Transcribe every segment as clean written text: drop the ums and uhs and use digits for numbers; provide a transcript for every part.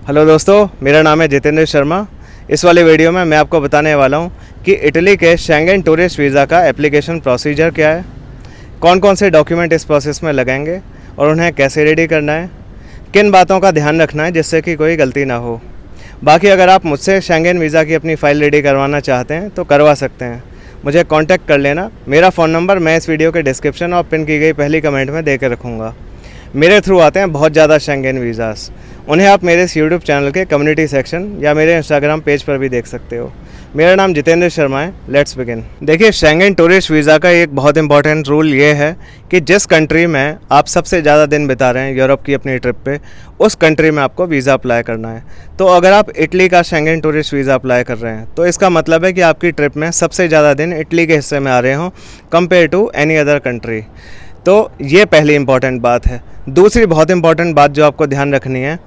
Hello दोस्तों, मेरा नाम है जितेंद्र शर्मा। इस वाले वीडियो में मैं आपको बताने वाला हूं कि इटली के शेंगेन टूरिस्ट वीज़ा का एप्लीकेशन प्रोसीजर क्या है, कौन कौन से डॉक्यूमेंट इस प्रोसेस में लगेंगे और उन्हें कैसे रेडी करना है, किन बातों का ध्यान रखना है जिससे कि कोई गलती ना हो। बाकी अगर आप मुझसे शेंगेन वीज़ा की अपनी फ़ाइल रेडी करवाना चाहते हैं तो करवा सकते हैं। मुझे कांटेक्ट कर लेना। मेरा फ़ोन नंबर मैं इस वीडियो के डिस्क्रिप्शन और पिन की गई पहली कमेंट में दे कर रखूँगा। मेरे थ्रू आते हैं बहुत ज़्यादा शेंगेन वीज़ास। उन्हें आप मेरे इस यूट्यूब चैनल के कम्युनिटी सेक्शन या मेरे इंस्टाग्राम पेज पर भी देख सकते हो। मेरा नाम जितेंद्र शर्मा है। Let's begin. देखिए, शेंगेन टूरिस्ट वीज़ा का एक बहुत इंपॉर्टेंट रूल ये है कि जिस कंट्री में आप सबसे ज़्यादा दिन बिता रहे हैं यूरोप की अपनी ट्रिप पे, उस कंट्री में आपको वीज़ा अप्लाई करना है। तो अगर आप इटली का शेंगेन टूरिस्ट वीज़ा अप्लाई कर रहे हैं तो इसका मतलब है कि आपकी ट्रिप में सबसे ज़्यादा दिन इटली के हिस्से में आ रहे हों compare to any other country. तो ये पहली इंपॉर्टेंट बात है। दूसरी बहुत इंपॉर्टेंट बात जो आपको ध्यान रखनी है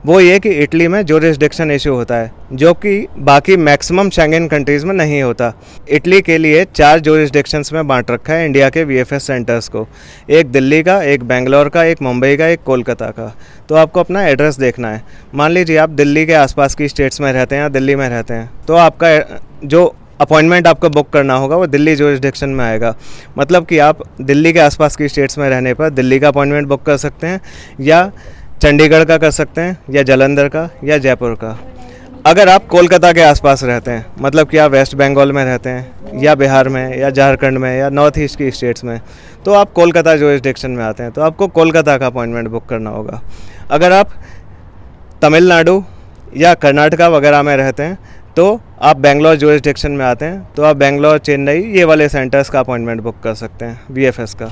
वो ये कि इटली में ज्यूरिसडिक्शन इशू होता है, जो कि बाकी मैक्सिमम शेंगेन कंट्रीज़ में नहीं होता। इटली के लिए 4 ज्यूरिसडिक्शंस में बांट रखा है इंडिया के वीएफएस सेंटर्स को। एक दिल्ली का, एक बेंगलोर का, एक मुंबई का, एक कोलकाता का। तो आपको अपना एड्रेस देखना है। मान लीजिए आप दिल्ली के आसपास की स्टेट्स में रहते हैं या दिल्ली में रहते हैं, तो आपका जो अपॉइंटमेंट आपको बुक करना होगा वो दिल्ली ज्यूरिसडिक्शन में आएगा। मतलब कि आप दिल्ली के आसपास की स्टेट्स में रहने पर दिल्ली का अपॉइंटमेंट बुक कर सकते हैं, या चंडीगढ़ का कर सकते हैं, या जालंधर का, या जयपुर का। अगर आप कोलकाता के आसपास रहते हैं, मतलब कि आप वेस्ट बंगाल में रहते हैं, या बिहार में, या झारखंड में, या नॉर्थ ईस्ट की स्टेट्स में, तो आप कोलकाता ज्यूरिसडिक्शन में आते हैं, तो आपको कोलकाता का अपॉइंटमेंट बुक करना होगा। अगर आप तमिलनाडु या कर्नाटका वगैरह में रहते हैं तो आप बेंगलोर ज्यूरिसडिक्शन में आते हैं, तो आप बेंगलोर, चेन्नई, ये वाले सेंटर्स का अपॉइंटमेंट बुक कर सकते हैं वीएफएस का।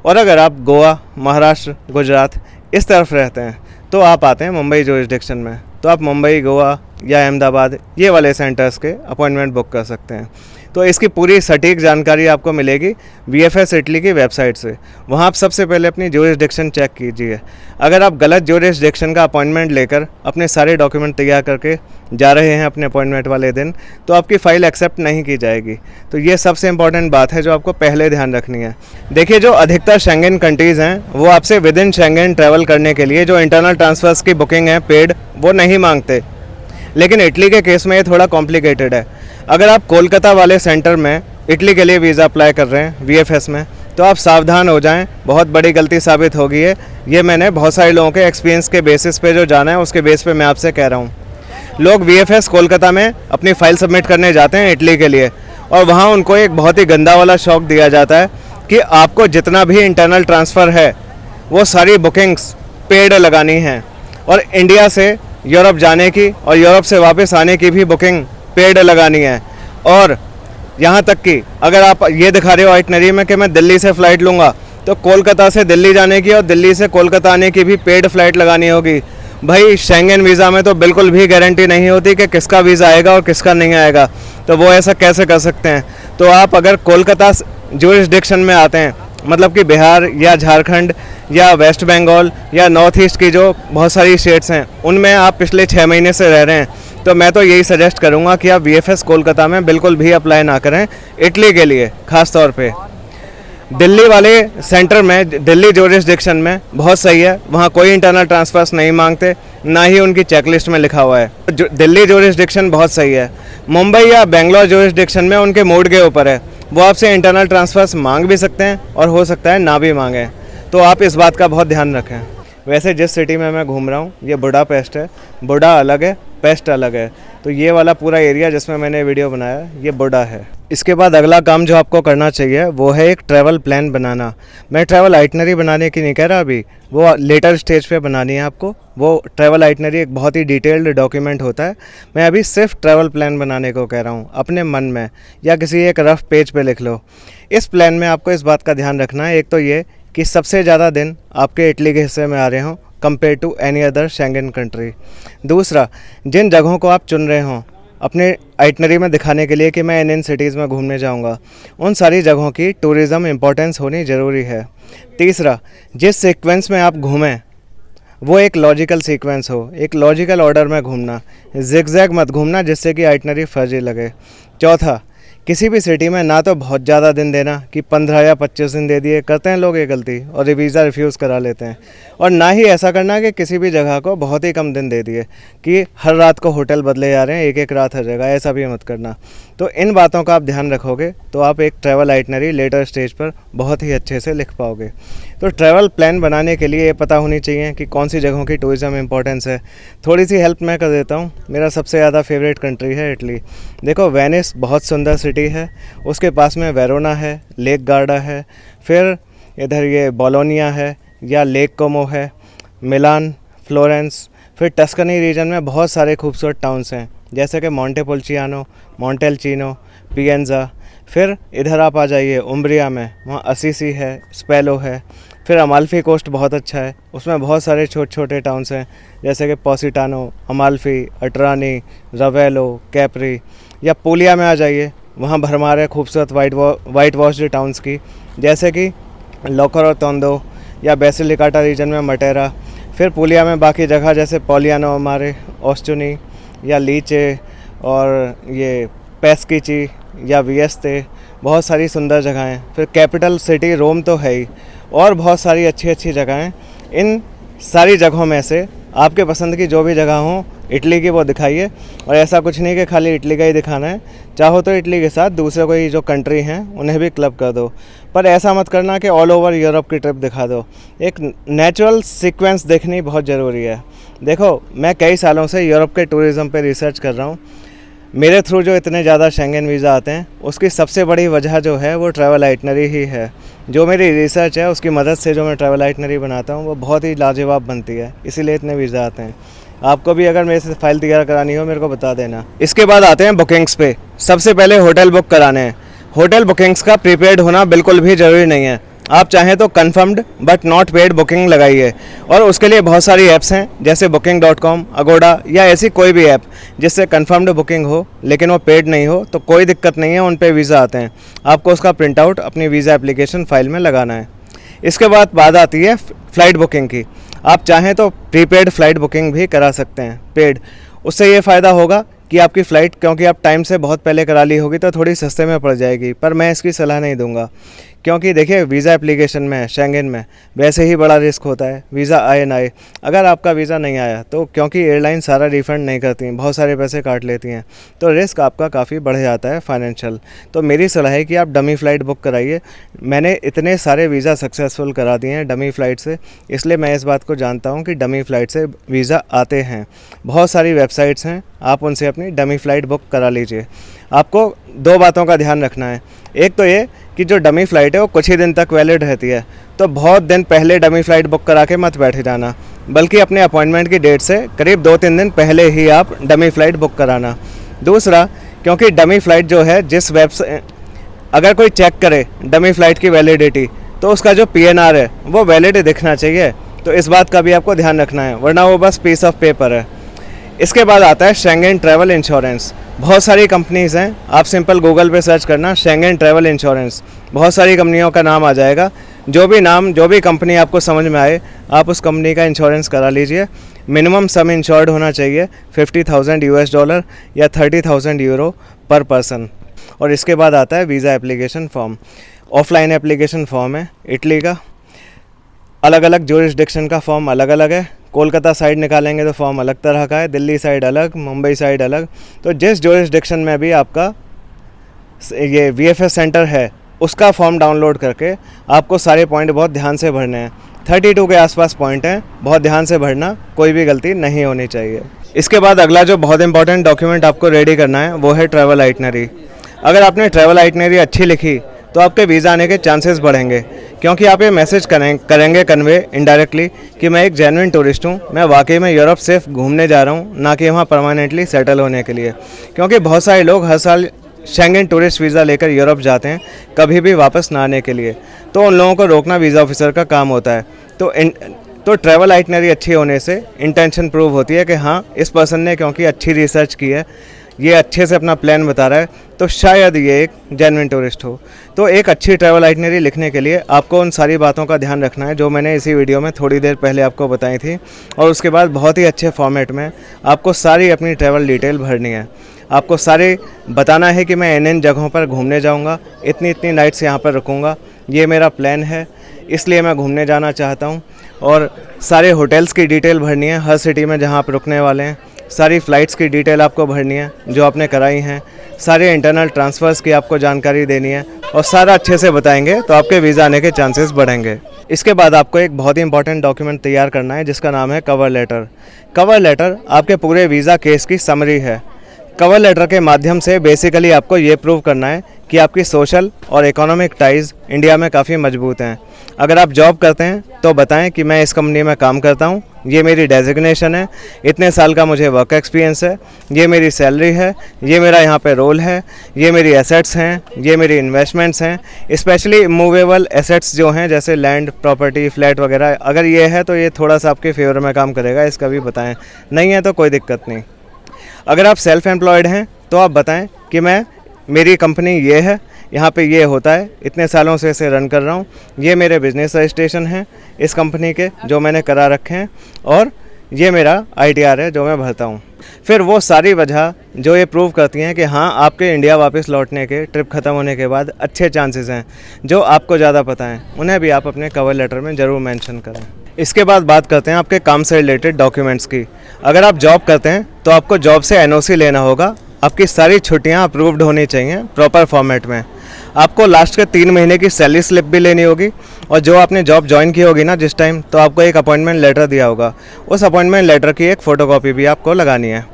और अगर आप गोवा, महाराष्ट्र, गुजरात इस तरफ रहते हैं तो आप आते हैं मुंबई ज्यूरिसडिक्शन में, तो आप मुंबई, गोवा या अहमदाबाद ये वाले सेंटर्स के अपॉइंटमेंट बुक कर सकते हैं। तो इसकी पूरी सटीक जानकारी आपको मिलेगी वीएफएस इटली की वेबसाइट से। वहाँ आप सबसे पहले अपनी ज्यूरिसडिक्शन चेक कीजिए। अगर आप गलत ज्यूरिसडिक्शन का अपॉइंटमेंट लेकर अपने सारे डॉक्यूमेंट तैयार करके जा रहे हैं अपने अपॉइंटमेंट वाले दिन, तो आपकी फ़ाइल एक्सेप्ट नहीं की जाएगी। तो ये सबसे इंपॉर्टेंट बात है जो आपको पहले ध्यान रखनी है। देखिए, जो अधिकतर शेंगेन कंट्रीज़ हैं वो आपसे विद इन शेंगेन ट्रैवल करने के लिए जो इंटरनल ट्रांसफ़र्स की बुकिंग है पेड, वो नहीं मांगते। लेकिन इटली के केस में ये थोड़ा कॉम्प्लिकेटेड है। अगर आप कोलकाता वाले सेंटर में इटली के लिए वीज़ा अप्लाई कर रहे हैं वीएफएस में, तो आप सावधान हो जाएं, बहुत बड़ी गलती साबित होगी है। ये मैंने बहुत सारे लोगों के एक्सपीरियंस के बेसिस पे जो जाना है उसके बेस पे मैं आपसे कह रहा हूँ। लोग वीएफएस कोलकाता में अपनी फ़ाइल सबमिट करने जाते हैं इटली के लिए, और वहाँ उनको एक बहुत ही गंदा वाला शौक दिया जाता है कि आपको जितना भी इंटरनल ट्रांसफ़र है वो सारी बुकिंग्स पेड लगानी हैं, और इंडिया से यूरोप जाने की और यूरोप से वापस आने की भी बुकिंग पेड लगानी है। और यहाँ तक कि अगर आप ये दिखा रहे हो आइटनरी में कि मैं दिल्ली से फ़्लाइट लूँगा, तो कोलकाता से दिल्ली जाने की और दिल्ली से कोलकाता आने की भी पेड फ़्लाइट लगानी होगी। भाई, शेंगेन वीज़ा में तो बिल्कुल भी गारंटी नहीं होती कि किसका वीज़ा आएगा और किसका नहीं आएगा, तो वो ऐसा कैसे कर सकते हैं। तो आप अगर कोलकाता ज्यूरिसडिक्शन में आते हैं, मतलब कि बिहार या झारखंड या वेस्ट बंगाल या नॉर्थ ईस्ट की जो बहुत सारी स्टेट्स हैं, उनमें आप पिछले 6 महीने से रह रहे हैं, तो मैं तो यही सजेस्ट करूंगा कि आप वीएफएस कोलकाता में बिल्कुल भी अप्लाई ना करें इटली के लिए। ख़ास तौर पे दिल्ली वाले सेंटर में, दिल्ली ज्यूरिसडिक्शन में बहुत सही है, वहाँ कोई इंटरनल ट्रांसफर्स नहीं मांगते, ना ही उनकी चेकलिस्ट में लिखा हुआ है। दिल्ली ज्यूरिसडिक्शन बहुत सही है। मुंबई या बेंगलोर ज्यूरिसडिक्शन में उनके मूड के ऊपर है, वो आपसे इंटरनल ट्रांसफर्स मांग भी सकते हैं और हो सकता है ना भी मांगें, तो आप इस बात का बहुत ध्यान रखें। वैसे जिस सिटी में मैं घूम रहा हूँ ये बुडापेस्ट है। बुडा अलग है, पेस्ट अलग है। तो ये वाला पूरा एरिया जिसमें मैंने वीडियो बनाया ये बुडा है। इसके बाद अगला काम जो आपको करना चाहिए वो है एक ट्रैवल प्लान बनाना। मैं ट्रैवल आइटनरी बनाने की नहीं कह रहा अभी, वो लेटर स्टेज पे बनानी है आपको। वो ट्रैवल आइटनरी एक बहुत ही डिटेल्ड डॉक्यूमेंट होता है। मैं अभी सिर्फ ट्रैवल प्लान बनाने को कह रहा हूँ। अपने मन में या किसी एक रफ पेज पे लिख लो। इस प्लान में आपको इस बात का ध्यान रखना है, एक तो ये कि सबसे ज़्यादा दिन आपके इटली के हिस्से में आ रहे हों compare to any other Schengen country. दूसरा, जिन जगहों को आप चुन रहे हों अपने आइटनरी में दिखाने के लिए कि मैं इन सिटीज़ में घूमने जाऊंगा, उन सारी जगहों की टूरिज़्म इम्पोर्टेंस होनी ज़रूरी है। तीसरा, जिस सीक्वेंस में आप घूमें वो एक लॉजिकल सीक्वेंस हो, एक लॉजिकल ऑर्डर में घूमना, जिगजैग मत घूमना जिससे कि आइटनरी फर्जी लगे। चौथा, किसी भी सिटी में ना तो बहुत ज़्यादा दिन देना कि 15 या 25 दिन दे दिए, करते हैं लोग ये गलती और वीज़ा रिफ्यूज़ करा लेते हैं। और ना ही ऐसा करना कि किसी भी जगह को बहुत ही कम दिन दे दिए कि हर रात को होटल बदले जा रहे हैं, एक एक रात हर जगह, ऐसा भी मत करना। तो इन बातों का आप ध्यान रखोगे तो आप एक ट्रैवल आइटनरी लेटर स्टेज पर बहुत ही अच्छे से लिख पाओगे। तो ट्रैवल प्लान बनाने के लिए ये पता होनी चाहिए कि कौन सी जगहों की टूरिज़्म इंपॉर्टेंस है। थोड़ी सी हेल्प मैं कर देता हूँ। मेरा सबसे ज़्यादा फेवरेट कंट्री है इटली। देखो, वेनिस बहुत सुंदर सिटी है, उसके पास में वेरोना है, लेक गार्डा है, फिर इधर ये बोलोनिया है या लेक कोमो है, मिलान, फ्लोरेंस, फिर टस्कनी रीजन में बहुत सारे खूबसूरत टाउन्स हैं जैसे कि मोंटेपुल्चियानो, मोंटेलचीनो, पिएंजा। फिर इधर आप आ जाइए उम्ब्रिया में, वहाँ असीसी है, स्पेलो है। फिर अमाल्फी कोस्ट बहुत अच्छा है, उसमें बहुत सारे छोटे छोटे टाउन्स हैं जैसे कि पोसिटानो, अमाल्फी, अटरानी, रवेलो, कैप्री। या पुलिया में आ जाइए, वहाँ भरमार है खूबसूरत वाइट वॉश्ड टाउन्स की जैसे कि लोकोरोटोंडो या बेसिलिकाटा रीजन में मटेरा। फिर पुलिया में बाकी जगह जैसे पोलियानो अमारे, ओस्टुनी या लीचे और ये पेस्कीची या वियस्ते, बहुत सारी सुंदर जगह हैं। फिर कैपिटल सिटी रोम तो है ही, और बहुत सारी अच्छी अच्छी जगह हैं। इन सारी जगहों में से आपके पसंद की जो भी जगह हो इटली की वो दिखाइए। और ऐसा कुछ नहीं कि खाली इटली का ही दिखाना है, चाहो तो इटली के साथ दूसरे कोई जो कंट्री हैं उन्हें भी क्लब कर दो, पर ऐसा मत करना कि ऑल ओवर यूरोप की ट्रिप दिखा दो। एक नेचुरल सीक्वेंस देखनी बहुत ज़रूरी है। देखो, मैं कई सालों से यूरोप के टूरिज़्म पे रिसर्च कर रहा हूँ। मेरे थ्रू जो इतने ज़्यादा शेंगन वीज़ा आते हैं उसकी सबसे बड़ी वजह जो है वो ट्रैवल आइटनरी ही है। जो मेरी रिसर्च है उसकी मदद से जो मैं ट्रैवल आइटनरी बनाता हूँ वो बहुत ही लाजवाब बनती है, इसीलिए इतने वीज़ा आते हैं। आपको भी अगर मेरे से फ़ाइल तैयार करानी हो मेरे को बता देना। इसके बाद आते हैं बुकिंग्स पे। सबसे पहले होटल बुक कराने हैं। होटल बुकिंग्स का प्रीपेड होना बिल्कुल भी ज़रूरी नहीं है। आप चाहें तो confirmed but not paid booking लगाइए, और उसके लिए बहुत सारी ऐप्स हैं जैसे booking.com, अगोडा या ऐसी कोई भी ऐप जिससे कन्फर्म्ड बुकिंग हो लेकिन वो पेड नहीं हो तो कोई दिक्कत नहीं है, उन पे वीज़ा आते हैं। आपको उसका प्रिंट आउट अपनी वीज़ा एप्लीकेशन फ़ाइल में लगाना है। इसके बाद बात आती है फ़्लाइट बुकिंग की। आप चाहें तो प्रीपेड फ़्लाइट बुकिंग भी करा सकते हैं पेड। उससे ये फ़ायदा होगा कि आपकी फ़्लाइट क्योंकि आप टाइम से बहुत पहले करा ली होगी तो थोड़ी सस्ते में पड़ जाएगी, पर मैं इसकी सलाह नहीं दूंगा क्योंकि देखिए वीज़ा एप्लीकेशन में, शेंगन में वैसे ही बड़ा रिस्क होता है वीज़ा आए ना आए। अगर आपका वीज़ा नहीं आया तो क्योंकि एयरलाइन सारा रिफ़ंड नहीं करती, बहुत सारे पैसे काट लेती हैं, तो रिस्क आपका काफ़ी बढ़ जाता है फाइनेंशियल। तो मेरी सलाह है कि आप डमी फ़्लाइट बुक कराइए। मैंने इतने सारे वीज़ा सक्सेसफुल करा दिए हैं डमी फ़्लाइट से, इसलिए मैं इस बात को जानता हूँ कि डमी फ़्लाइट से वीज़ा आते हैं। बहुत सारी वेबसाइट्स हैं, आप उनसे अपनी डमी फ़्लाइट बुक करा लीजिए। आपको दो बातों का ध्यान रखना है। एक तो ये कि जो डमी फ़्लाइट है वो कुछ ही दिन तक वैलिड रहती है, तो बहुत दिन पहले डमी फ़्लाइट बुक करा के मत बैठ जाना, बल्कि अपने अपॉइंटमेंट की डेट से करीब 2-3 दिन पहले ही आप डमी फ़्लाइट बुक कराना। दूसरा, क्योंकि डमी फ़्लाइट जो है जिस वेबसाइट, अगर कोई चेक करे डमी फ़्लाइट की वैलिडिटी तो उसका जो PNR है वो वैलिड दिखना चाहिए, तो इस बात का भी आपको ध्यान रखना है, वरना वो बस पीस ऑफ पेपर है। इसके बाद आता है शेंगन ट्रैवल इंश्योरेंस। बहुत सारी कंपनीज़ हैं, आप सिंपल गूगल पे सर्च करना शेंगन ट्रैवल इंश्योरेंस, बहुत सारी कंपनियों का नाम आ जाएगा। जो भी कंपनी आपको समझ में आए आप उस कंपनी का इंश्योरेंस करा लीजिए। मिनिमम सम इंश्योर्ड होना चाहिए $50,000 या 30,000 यूरो पर पर्सन। और इसके बाद आता है visa application form. Offline application form है इटली का, अलग अलग ज्यूरिसडिक्शन का फॉर्म अलग अलग है। कोलकाता साइड निकालेंगे तो फॉर्म अलग तरह का है, दिल्ली साइड अलग, मुंबई साइड अलग। तो जिस ज्यूरिसडिक्शन में भी आपका ये VFS सेंटर है उसका फॉर्म डाउनलोड करके आपको सारे पॉइंट बहुत ध्यान से भरने हैं। 32 के आसपास पॉइंट हैं, बहुत ध्यान से भरना, कोई भी गलती नहीं होनी चाहिए। इसके बाद अगला जो बहुत इंपॉर्टेंट डॉक्यूमेंट आपको रेडी करना है वो है ट्रैवल आइटनरी। अगर आपने ट्रैवल आइटनरी अच्छी लिखी तो आपके वीज़ा आने के चांसेस बढ़ेंगे, क्योंकि आप ये मैसेज करेंगे कन्वे इनडायरेक्टली कि मैं एक जेन्युइन टूरिस्ट हूँ, मैं वाकई में यूरोप सिर्फ घूमने जा रहा हूँ, ना कि वहाँ परमानेंटली सेटल होने के लिए। क्योंकि बहुत सारे लोग हर साल शेंगन टूरिस्ट वीज़ा लेकर यूरोप जाते हैं कभी भी वापस ना आने के लिए, तो उन लोगों को रोकना वीज़ा ऑफिसर का काम होता है। तो ट्रैवल आइटनरी अच्छी होने से इंटेंशन प्रूव होती है कि हाँ, इस पर्सन ने क्योंकि अच्छी रिसर्च की है, ये अच्छे से अपना प्लान बता रहा है, तो शायद ये एक जेन्युइन टूरिस्ट हो। तो एक अच्छी ट्रैवल आइटनरी लिखने के लिए आपको उन सारी बातों का ध्यान रखना है जो मैंने इसी वीडियो में थोड़ी देर पहले आपको बताई थी, और उसके बाद बहुत ही अच्छे फॉर्मेट में आपको सारी अपनी ट्रैवल डिटेल भरनी है। आपको सारे बताना है कि मैं इन जगहों पर घूमने जाऊंगा, इतनी इतनी नाइट्स यहाँ पर रुकूंगा, ये मेरा प्लान है, इसलिए मैं घूमने जाना चाहता हूँ। और सारे होटल्स की डिटेल भरनी है हर सिटी में जहाँ आप रुकने वाले हैं, सारी फ़्लाइट्स की डिटेल आपको भरनी है जो आपने कराई हैं, सारे इंटरनल ट्रांसफ़र्स की आपको जानकारी देनी है और सारा अच्छे से बताएंगे तो आपके वीज़ा आने के चांसेस बढ़ेंगे। इसके बाद आपको एक बहुत ही इंपॉर्टेंट डॉक्यूमेंट तैयार करना है जिसका नाम है कवर लेटर। कवर लेटर आपके पूरे वीज़ा केस की समरी है। कवर लेटर के माध्यम से बेसिकली आपको ये प्रूव करना है कि आपकी सोशल और इकोनॉमिक टाइज़ इंडिया में काफ़ी मजबूत हैं। अगर आप जॉब करते हैं तो बताएं कि मैं इस कंपनी में काम करता हूं, ये मेरी डेजिग्नेशन है, इतने साल का मुझे वर्क एक्सपीरियंस है, ये मेरी सैलरी है, ये मेरा यहाँ पे रोल है, ये मेरी एसेट्स हैं, ये मेरी इन्वेस्टमेंट्स हैं। स्पेशली मूवेबल एसेट्स जो हैं जैसे लैंड, प्रॉपर्टी, फ्लैट वगैरह, अगर ये है तो ये थोड़ा सा आपके फेवर में काम करेगा, इसका भी बताएँ। नहीं है तो कोई दिक्कत नहीं। अगर आप सेल्फ़ एम्प्लॉयड हैं तो आप बताएं कि मेरी कंपनी ये है, यहाँ पे ये होता है, इतने सालों से इसे रन कर रहा हूँ, ये मेरे बिज़नेस रजिस्ट्रेशन हैं इस कंपनी के जो मैंने करा रखे हैं, और ये मेरा ITR है जो मैं भरता हूँ। फिर वो सारी वजह जो ये प्रूव करती हैं कि हाँ आपके इंडिया वापस लौटने के, ट्रिप ख़त्म होने के बाद अच्छे चांसेस हैं, जो आपको ज़्यादा पता है, उन्हें भी आप अपने कवर लेटर में ज़रूर मेंशन करें। इसके बाद बात करते हैं आपके काम से रिलेटेड डॉक्यूमेंट्स की। अगर आप जॉब करते हैं तो आपको जॉब से NOC लेना होगा, आपकी सारी छुट्टियां अप्रूव्ड होनी चाहिए प्रॉपर फॉर्मेट में। आपको लास्ट के 3 महीने की सैलरी स्लिप भी लेनी होगी, और जो आपने जॉब ज्वाइन की होगी ना जिस टाइम, तो आपको एक अपॉइंटमेंट लेटर दिया होगा, उस अपॉइंटमेंट लेटर की एक फ़ोटोकॉपी भी आपको लगानी है।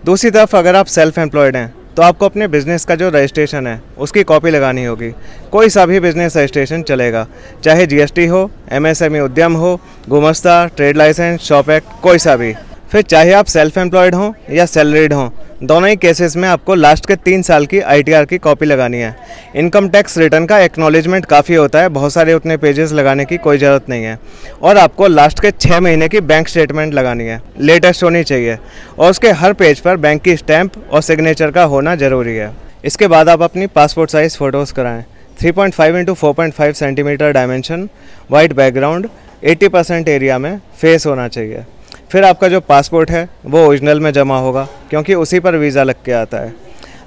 दूसरी तरफ अगर आप सेल्फ़ एम्प्लॉयड हैं तो आपको अपने बिज़नेस का जो रजिस्ट्रेशन है उसकी कॉपी लगानी होगी। कोई सा भी बिज़नेस रजिस्ट्रेशन चलेगा, चाहे GST हो, MSME उद्यम हो, गुमस्ता, ट्रेड लाइसेंस, शॉप एक्ट, कोई सा भी। फिर चाहे आप सेल्फ़ एम्प्लॉयड हों या सैलरीड हों, दोनों ही केसेस में आपको लास्ट के 3 साल की ITR की कॉपी लगानी है। इनकम टैक्स रिटर्न का एक्नॉलेजमेंट काफ़ी होता है, बहुत सारे उतने पेजेस लगाने की कोई ज़रूरत नहीं है। और आपको लास्ट के 6 महीने की बैंक स्टेटमेंट लगानी है, लेटेस्ट होनी चाहिए, और उसके हर पेज पर बैंक की स्टैंप और सिग्नेचर का होना ज़रूरी है। इसके बाद आप अपनी पासपोर्ट साइज़ फ़ोटोज़ कराएँ। 3.5 × 4.5 centimetre dimension, white background, 80% area में फेस होना चाहिए। फिर आपका जो पासपोर्ट है वो ओरिजिनल में जमा होगा, क्योंकि उसी पर वीज़ा लग के आता है।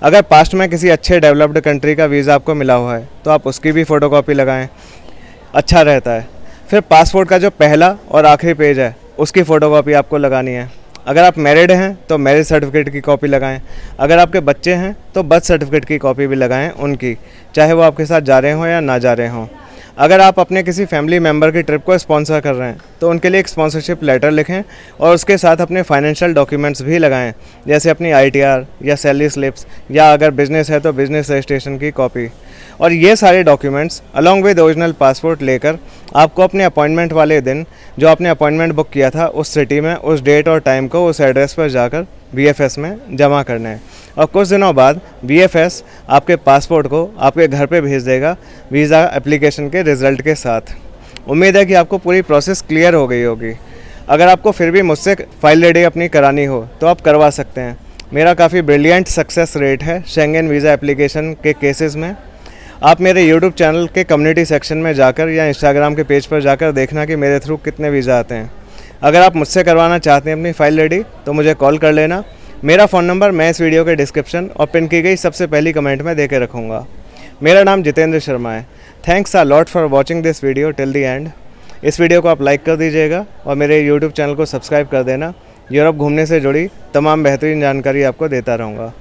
अगर पास्ट में किसी अच्छे डेवलप्ड कंट्री का वीज़ा आपको मिला हुआ है तो आप उसकी भी फ़ोटोकॉपी लगाएं, अच्छा रहता है। फिर पासपोर्ट का जो पहला और आखिरी पेज है उसकी फ़ोटोकॉपी आपको लगानी है। अगर आप मैरिड हैं तो मैरिज सर्टिफिकेट की कॉपी लगाएं। अगर आपके बच्चे हैं तो बर्थ सर्टिफिकेट की कॉपी भी लगाएं उनकी, चाहे वो आपके साथ जा रहे हों या ना जा रहे हों। अगर आप अपने किसी फैमिली मेम्बर की ट्रिप को स्पॉन्सर कर रहे हैं तो उनके लिए एक स्पॉन्सरशिप लेटर लिखें, और उसके साथ अपने फाइनेंशियल डॉक्यूमेंट्स भी लगाएं, जैसे अपनी ITR या सैलरी स्लिप्स, या अगर बिज़नेस है तो बिज़नेस रजिस्ट्रेशन की कॉपी। और ये सारे documents along with original passport लेकर आपको अपने अपॉइंटमेंट वाले दिन जो आपने अपॉइंटमेंट बुक किया था उस सिटी में, उस डेट और टाइम को उस एड्रेस पर जाकर VFS में जमा करना है। और कुछ दिनों बाद VFS आपके पासपोर्ट को आपके घर पे भेज देगा वीज़ा एप्लीकेशन के रिज़ल्ट के साथ। उम्मीद है कि आपको पूरी प्रोसेस क्लियर हो गई होगी। अगर आपको फिर भी मुझसे फाइल रेडी अपनी करानी हो तो आप करवा सकते हैं। मेरा काफ़ी ब्रिलियंट सक्सेस रेट है शेंगेन वीज़ा एप्लीकेशन के केसेस में। आप मेरे YouTube चैनल के कम्युनिटी सेक्शन में जाकर या Instagram के पेज पर जाकर देखना कि मेरे थ्रू कितने वीज़ा आते हैं। अगर आप मुझसे करवाना चाहते हैं अपनी फ़ाइल रेडी तो मुझे कॉल कर लेना। मेरा फ़ोन नंबर मैं इस वीडियो के डिस्क्रिप्शन और पिन की गई सबसे पहली कमेंट में दे के रखूँगा। मेरा नाम जितेंद्र शर्मा है। Thanks a lot for watching this video till the end. इस वीडियो को आप लाइक कर दीजिएगा और मेरे YouTube चैनल को सब्सक्राइब कर देना। यूरोप घूमने से जुड़ी तमाम बेहतरीन जानकारी आपको देता रहूँगा।